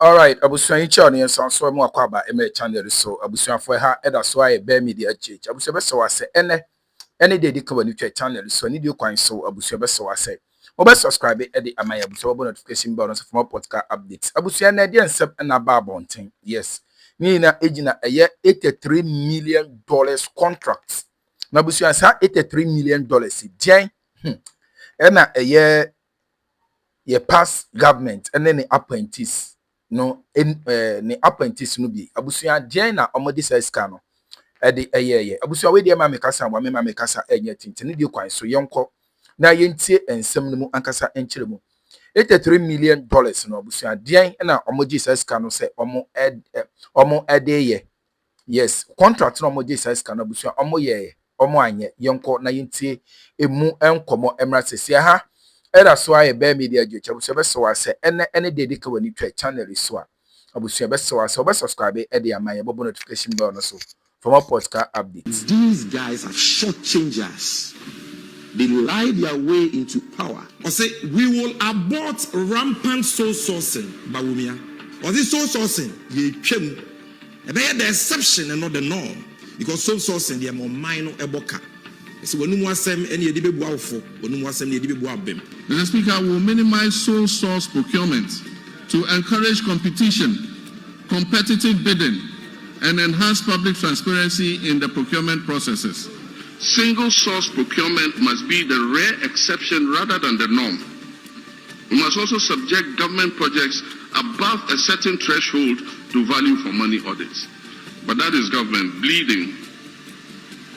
All right, abusuan yi cha ne so so mu akwaba eme channel so abusuan fo ha eda so aye be media church abusuan be so wase ene de ka wani twa channel so ni de kwan so abusuan be so wase obe subscribe e de amaya abusuan obo notification bell so for podcast updates abusuan na de nsem na ba bonten yes ni na ejina eye $83 million contract na abusuan sa $83 million gen ena eye ye pass government and then the apprentice no in the apprentice no bi abusuan den na omodi sika no e de eye abusuan we de ma mekasa wa me ma mekasa enye tintini de kwan so yenko na yentie ensem no mu ankasa enkyere mu $83 million no abusuan den na omodi sika no se omo ede ye yes contract no omodi sika no abusuan omo ye omo anye yenko na yentie emu enkomo emra sese ha era so aye be media gye abusuan be so wase ene de ka wani twa channel so a abusuan be so wase obe subscribe e de amaye bobo notification bell no so for more podcast updates. These guys have shortchanged us. They lie their way into power. Or say we will abort rampant soul sourcing, Bawumia. Or this soul sourcing, the exception and not the norm, because soul sourcing they are more minor eboka. So when you want some any edible for when you want some edible bem. The Speaker will minimize sole source procurement to encourage competition, competitive bidding, and enhance public transparency in the procurement processes. Single source procurement must be the rare exception rather than the norm. We must also subject government projects above a certain threshold to value for money audits. But that is government bleeding.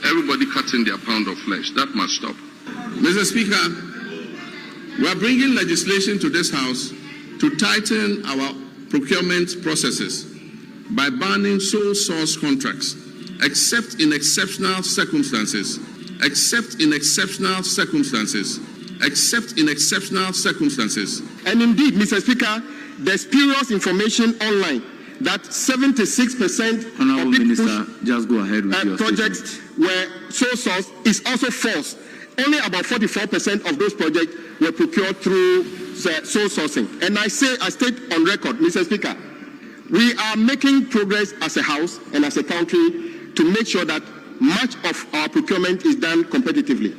Everybody cutting their pound of flesh. That must stop. Mr. Speaker, we are bringing legislation to this House to tighten our procurement processes by banning sole source contracts, except in exceptional circumstances, except in exceptional circumstances, except in exceptional circumstances. And indeed, Mr. Speaker, there's spurious information online that 76% Honorable of Minister, just go ahead with your projects statement. were sole source is also false. Only about 44% of those projects were procured through sole sourcing. And I state on record, Mr. Speaker, we are making progress as a House and as a country to make sure that much of our procurement is done competitively.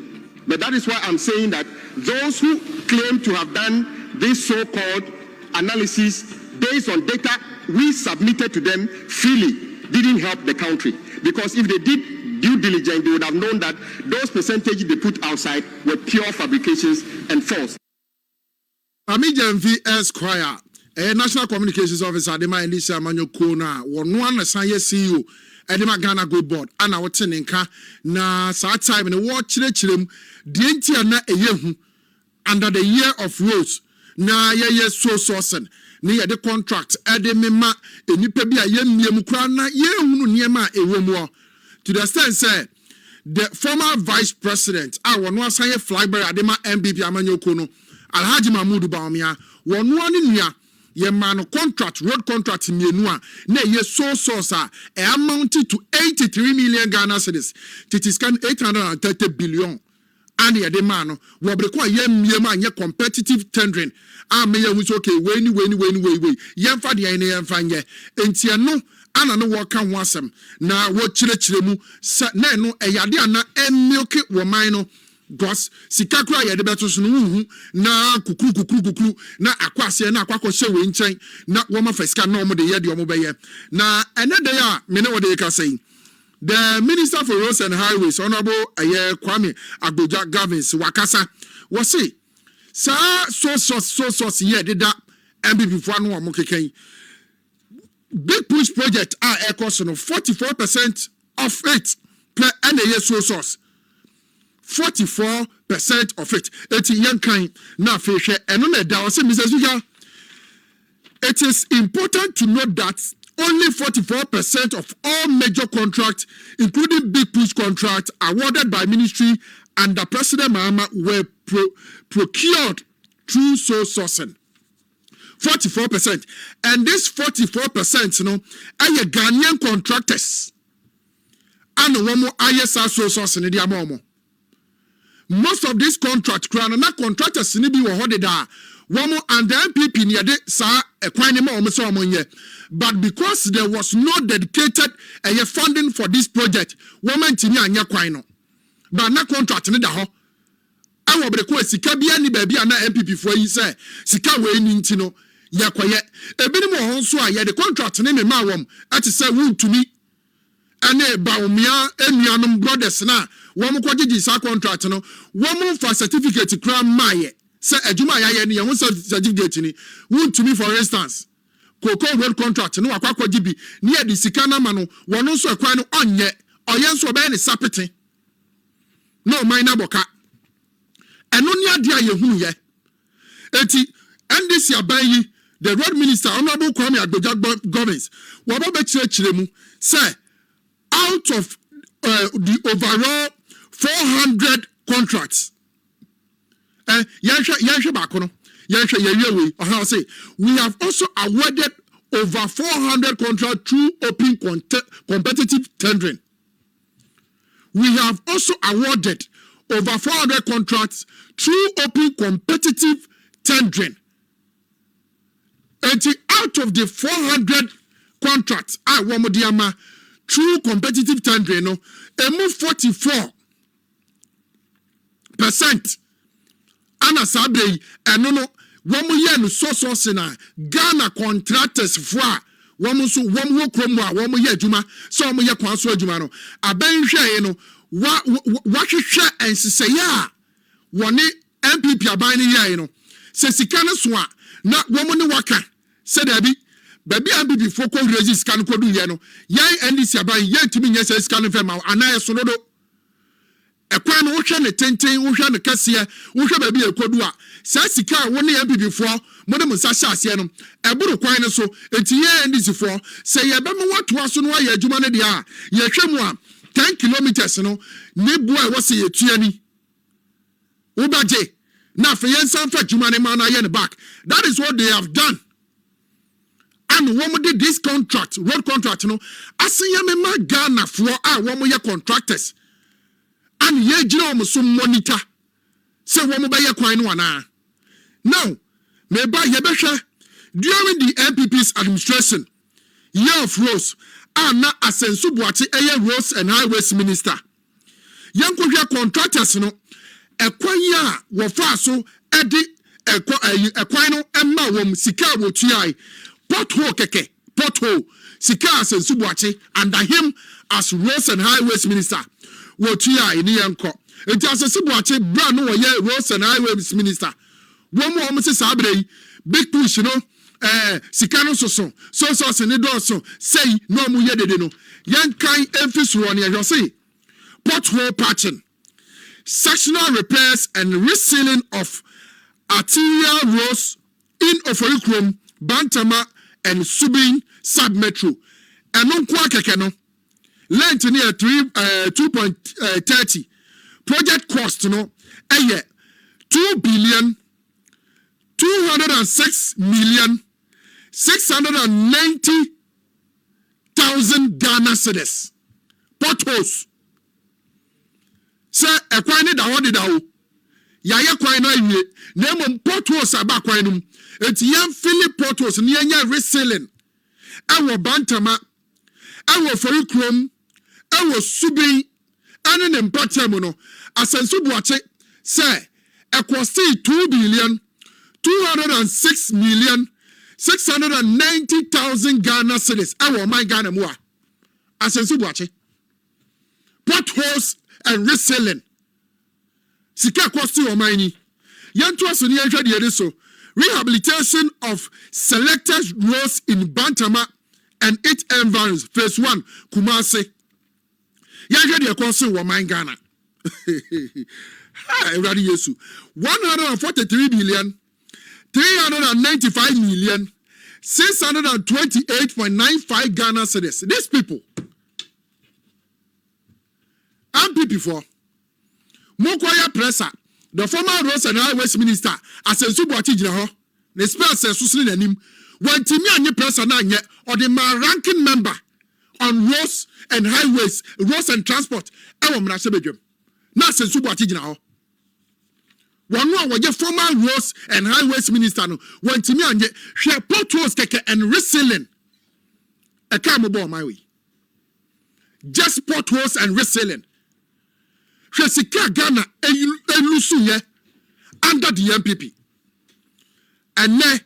But that is why I'm saying that those who claim to have done this so-called analysis based on data we submitted to them freely didn't help the country. Because if they did due diligence, they would have known that those percentages they put outside were pure fabrications and false. Amijan Esquire, a National Communications Officer, Adema Elisa Manyo Kona, one Sanya CEO, Edema Ghana Good Board, and our Tenenka, na sa time in the war chilem, Dientia na a year under the year of rose, na ye so sourcing. Near the contract, Ademema, a Nipebia Yem Yamukrana, Yemu Niema, a Romo. To the extent, say, the former vice president, our one say flyby Adema MPP Amanyo Kono, Alhaji Mahmoud Bawumia, one in ya, ye man contract, road contract in Yenua, ne ye so source, amounted to 83 million Ghana cedis, Titiscan 830 billion. And the demand will require yem competitive tendering. Me was okay, way. Yam for the NAM fan ye. And no, and no work can want some. Now, what chilemu, sat no, a yadiana, and milky womino. Gos, Sikakra yadibatus no, na kuku, na aquasia, na quaco show in chain, not woman for scan no more the yadi omobeye. Now, another ya, me know what they can say. The Minister for Roads and Highways, Honorable Kwame Agboja Gavins Wakasa, was say, Sir, so yeah, did that MPP for no more big push project are a cost of 44% of it per NAS source. 44% of it. It's young kind, now fish, and on that was Mr. Speaker. It is important to note that only 44% of all major contracts, including big push contracts awarded by ministry under President Mahama, were procured through sole sourcing. 44%. And this 44%, are Ghanaian contractors. And one more ISR sole sourcing in the Amomo. most of this contract crown na contractors ni bi wo hode da womo and the MPP ni ade sa ekwan ni ma wo so omonye but because there was no dedicated funding for this project woman ntimi anya kwan no but na contract ni da ho awo breko sika bia ni ba bia na MPP fo yi say sika we ni nti no yakoye ebi ni mo ho so a ye the contract ni me ma wom ati say wuntumi ane Bawumia enuanom brothers na wom ko gigi sa contract no wom for certificate kra maye say adwuma ya ye ni ye certificate ni wuntumi for instance Cocoa Road Contract no akwa gibi ni e di sika na ma no wono so ekwan no onye oye nso obe ni sapete no minor boka eno ni ade a yehunu ye eti NDC abayi the road minister honorable Akroma government waba chire mu say out of the overall 400 contracts yansha bakono say we have also awarded over 400 contracts through open competitive tendering. We have also awarded over 400 contracts through open competitive tendering. And out of the 400 contracts, through competitive tendering, no, 44% ana sabe no womu ye no so na Ghana contractors for womu so womu wo krom a womu ye adwuma so womu ye kwan so adwuma no abanhwe no wa hwehwe enseseye a woni MPP aban ni ye no se sika no so a na womu ne waka se dabi baby MPP fo ko register kan ko du ye no yan NDC aban ye timi nye se sika no fe ma ana ye so dodo ekwan no wohwe ne tenten wohwe ne kase wohwe baby ekodu a sa sika wo ne MPP fo mo de musa hyase no eburu kwan ne so enti ye NDC fo se ye be mo watoa so no aye adwuma ne de a ye hwe mu a 10 kilometers no ne bua wo se ye tuani wo baje na fe ye nsan fa adwuma ne ma na ye ne back. That is what they have done. And when did this contract, road contract, no, asenya me ma Ghana for when we contractors. And ye jino some monitor. Say when we buy a coin one. Now, me buy yebesha during the MPP's administration, year of Rose, and na asensu buati eye Roads and Highways Minister. Yanko contractors no, a kwanya wafaso edi a kwano emma wom sika wotuai. Pothole keke, pothole, sika asensu buati under him as Roads and Highways Minister. Wotuai ni yanko. Enti asensu buati bra no ye Roads and Highways Minister. Womo se sabre big push no sika no so se do so say no mu ye dede no yankan emfisu won ye say pothole patching, sectional repairs and resealing of arterial roads in Oforikrom, Bantama and Subin sub-metro. And on kwa keke no length near 2.30 project cost no 2,206,690,000 Ghana cedis. Potholes. Say a kwani da hodi da ho. Yaya kwani na iwe. Nemo potholes aba kwani num. Eti yan Philip potholes ni enya reselling. Ewo Bantama. Ewo Oforikrom. Ewo Subin. Ane ne mpatem no. Asensu buache. Say a cost 2,206,690,000 Ghana cedis. Ewo my Ghana mua. Asensu buache. Potholes and reselling. Sika kosti o mani. Yanto aso ni ehwe de so. Rehabilitation of selected roads in Bantama and its environs. Phase 1 Kumasi. Yanhwe de kosti o man Ghana. Ha, everybody yesu. 143 billion 395 million 628.95 Ghana cedis. These people before Mokoya Pressa, the former Roads and Highways Minister, as a Subuachi Jinaho, the spell says Susan and him, when Timmy and Pressa Nanya, or the ranking member on Roads and Highways, Roads and Transport, I will not say, Nasa Subuachi Jinaho. One was your former roads and highways minister. No, one to me and share potholes and reselling. A camel ball my way. Just potholes and reselling. Shesika Ghana Elusuye under the MPP. And ne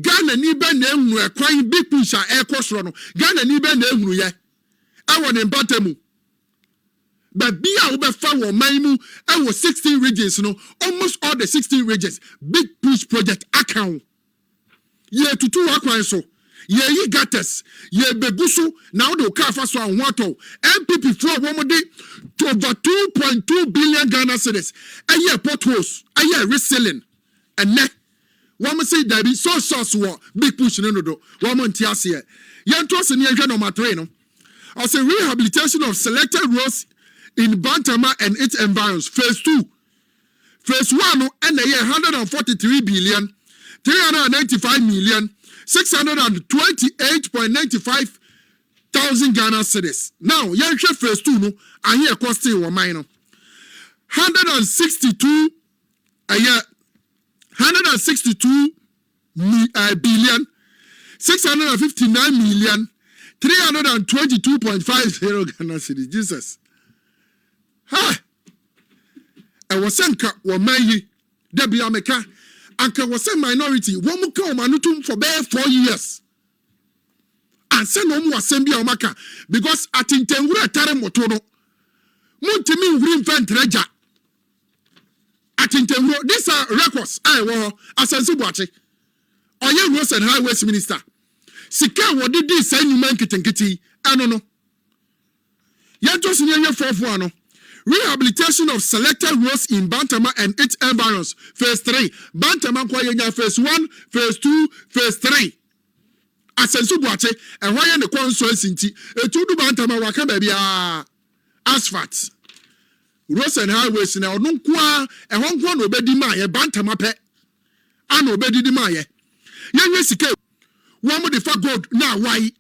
Ghana ni ben ne a crying big push air cost run. Ghana ni ben ne ye. I want in Batemu. But be our found Maimu, I was 16 regions, almost all the 16 regions. Big push project account. Ye to 2 acquires so. Ye gatters, ye bebusu, now the Kafaso and Wato, MPP for 1 day to over 2.2 billion Ghana cedis. A year potholes, a year reselling. And neck, one must say that be so sauce war, big push no do, 1 month here. Yan toss in the no matreno. As a rehabilitation of selected roads in Bantama and its environs, phase 2. Phase 1 and a year 143 billion, 395 million, 628.95 thousand Ghana cedis. Now, young phase 2 no, I hear costing 1 minor. 162 a year, 162 billion, 659 million, 322.50 Ghana cedis. Jesus. Ha! I was sent one may Debbie Ameka. Anka was a minority, one more come manutum for bare 4 years. And send no more assembly or maka because at Intengura Tare Motono Muntimi reinvent Reja. At Intengura, these are records I war as a Zubachi. Or young Roads and Highways Minister. Sika what did this send you man kitty? I don't know. Yantos in your 4-1. Rehabilitation of selected roads in Bantama and its environs. Phase 3. Bantama Kwayenya phase 1, phase 2, phase 3. Asensu Boache, and why in the constituency, a 2 Bantama Waka baby asphalt. Roads and highways now, no qua, and 1 one obedi my Bantama pe. An obedi di my. Young Jessica, 1 more the fat gold now, why?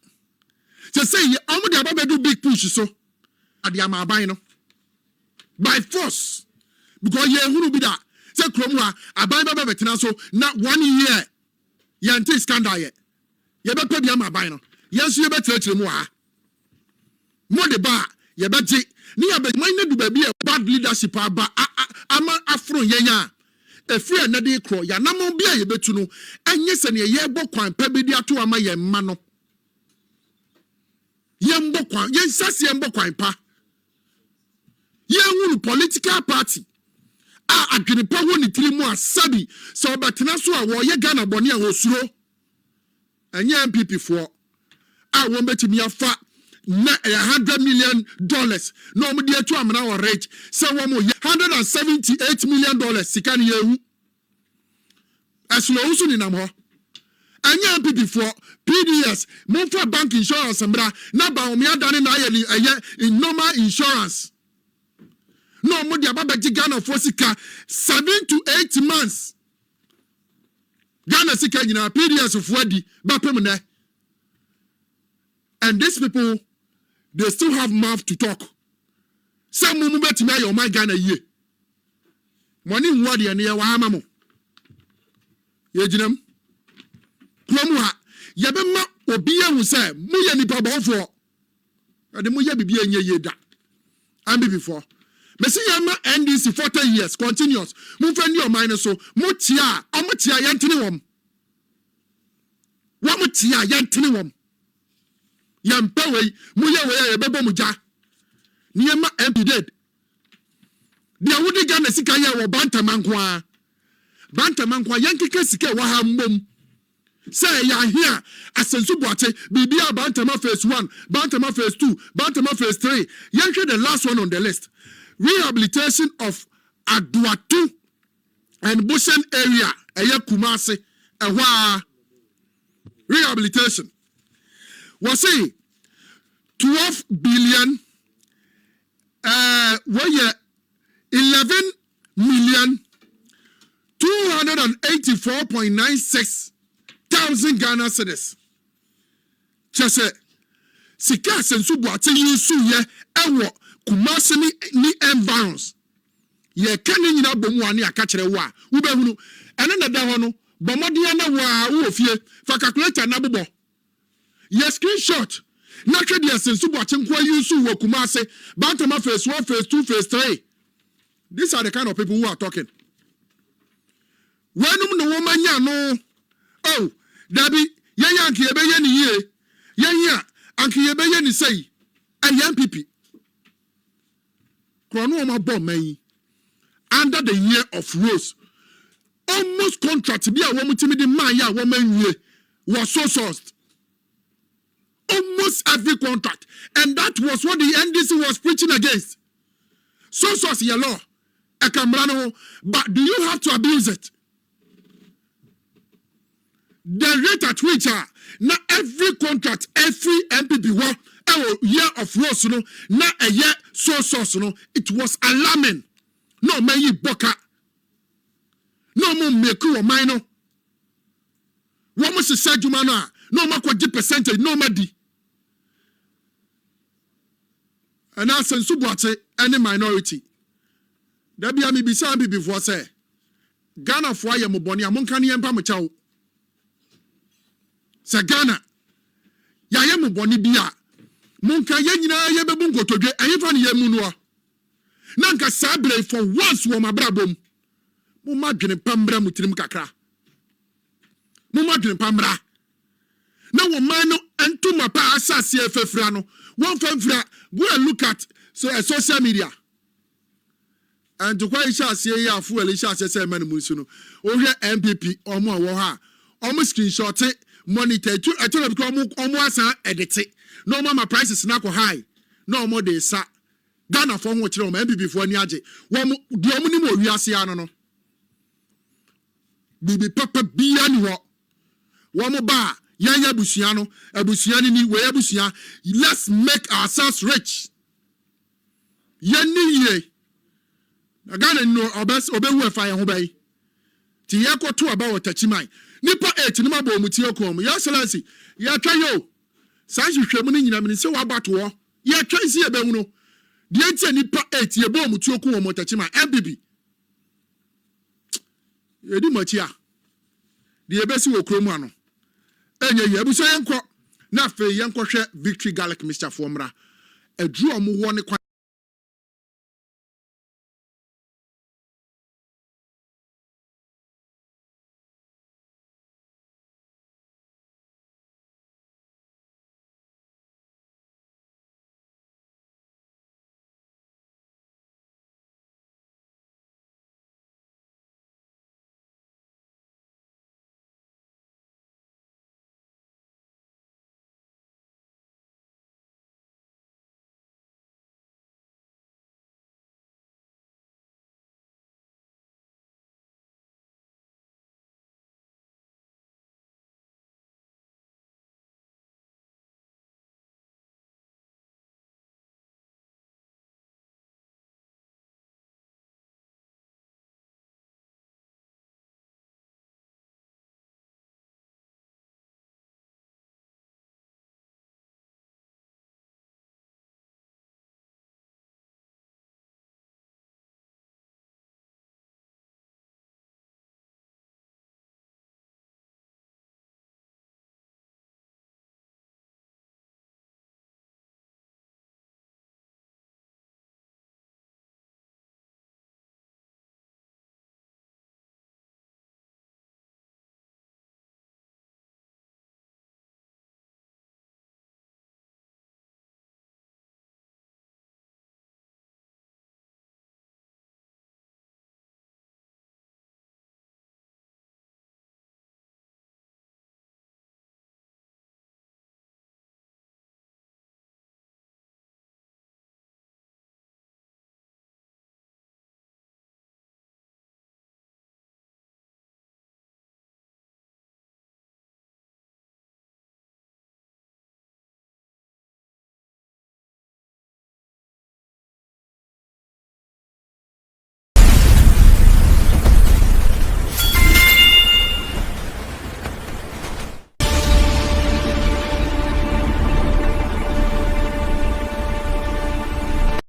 Just say, I'm the Ababa do big push so. At the Amabino. By force, because ye who be that. Say Kromwa, a Bible veteran so not 1 year. Yanti scandal yet. Ye better be my bino. Yes, you better to moi. More the bar, ye better. Near be minded to be a bad leadership, but I'm afro yenya. A free another crow, ya namo be a betuno, and yes, and ye bokwan pebidia to a my mano. Yem bokwan, yes, sassy bokwan pa. Ye political party. Agripa woni tirimu asabi. So obatena so a wo ye Ghana boni a wosuro. Anya MPP for won betimi afa na $100 million. No mo de atu amana wo rate. Say wo mo $178 million sika ne yehu. Aslo usu ni nam ho. Anya MPP for PDS Monfa Bank Insurance mbra na Break-Bawumia Addo na aye in normal insurance. No more the Ababa Ghana for Sika 7 to 8 months. Ghana Sika in our PDS of Wadi Bapemene. And these people, they still have mouth to talk. Some movement to me or my Ghana ye. Money Wadi and Yawa Hamamo. Yejinam Kromwa Yabema Obia will say, Muya Nipa Bonfo. And the Muya be a ye da. And before. Messi Yama NDC 40 years continuous. Move your mind so Mutia, Omutia Yantinum. Wamutia Yantinum. Yampewe, Muya Bebo Muja. Niema MP dead. Dia wudi Ghana sika ya wo Bantamankwa. Bantamankwa Yankike sika wa hambom. Say ya here Asensu Boache Bibia Bantama phase 1, Bantama phase 2, Bantama phase 3. Yanke the last one on the list. Rehabilitation of Aduatu and Bushen area, Aya Kumasi, Ewa. Rehabilitation. Was say 12 billion, 11 million 284.96 thousand Ghana cedis. Chese sika Asensu Boache yusu ye ewo Kumasi ni environs. ye kane nyina bomu ane aka kire wo a wo behunu ene na da ho no bomode na wo ofie fa calculator na bobo ye screenshot na hwe de sensu bo achenkwa yusu wo Kumase Bantama phase 1 phase 2 phase 3. These are the kind of people who are talking. Wenum no woman ya no. Oh, Dabi, yanya anki yebeye ni ye. Yanya anki yebeye ni say. Ayan pipi. Krono oma bomb man. Under the year of Rose. Almost contract bi a wo mutimi di man ya wo man wie was so sourced. Almost every contract. And that was what the NDC was preaching against. So source your law. But do you have to abuse it? The rate at which now every contract, every MPP year of Rose, now a year so source, it was alarming. No man you boka. No more meku or minor. What must say Jumana? No more quite percentage, no madi. And now since Subwate any minority. There be a me bisa be before say Ghana for ya moboni amonkani yempa mchawo. Say Ghana ya ye moboni bia monka ye nyina ye bebu nkotodwe ayefa ne ye munuo. Na nka sabre for once wo mabrabom. Mo madwene pambra mutirim kakra. Mo madwene pambra. Na wo man no entuma pa asase efefra no. One femfra go and look at social media. And to quite shall say ya fuel shall say man musuno. Oh here MPP or more ha. Almost screenshot it, monitor to I told become almost edit it. No more prices na high. No more they sa. Ghana for what you MPP for niaje. One the omni we are seeing no. Bibi papa biani wo. One more bar. Yanya busiano, abusiani ni we abusia. Let's make ourselves rich. Yenni ye. Agana no obes obewu efa ye ho bai. Ti yakoto aba watachimai. Nipa 8 ni mabo muti okom. Your Excellency, ya twa yo. San hwehwemu ni nyina mini se wabato wo. Ya twa si ebe hu no. De enti nipa 8 ye bo muti okom wo motachimai. MBB. Edi mochia. De ebesi wo kromu ano. Enye ye abuso yenko. Na fe yenko hwe Victory Garlic Mr. Formra. Edru omo wo ne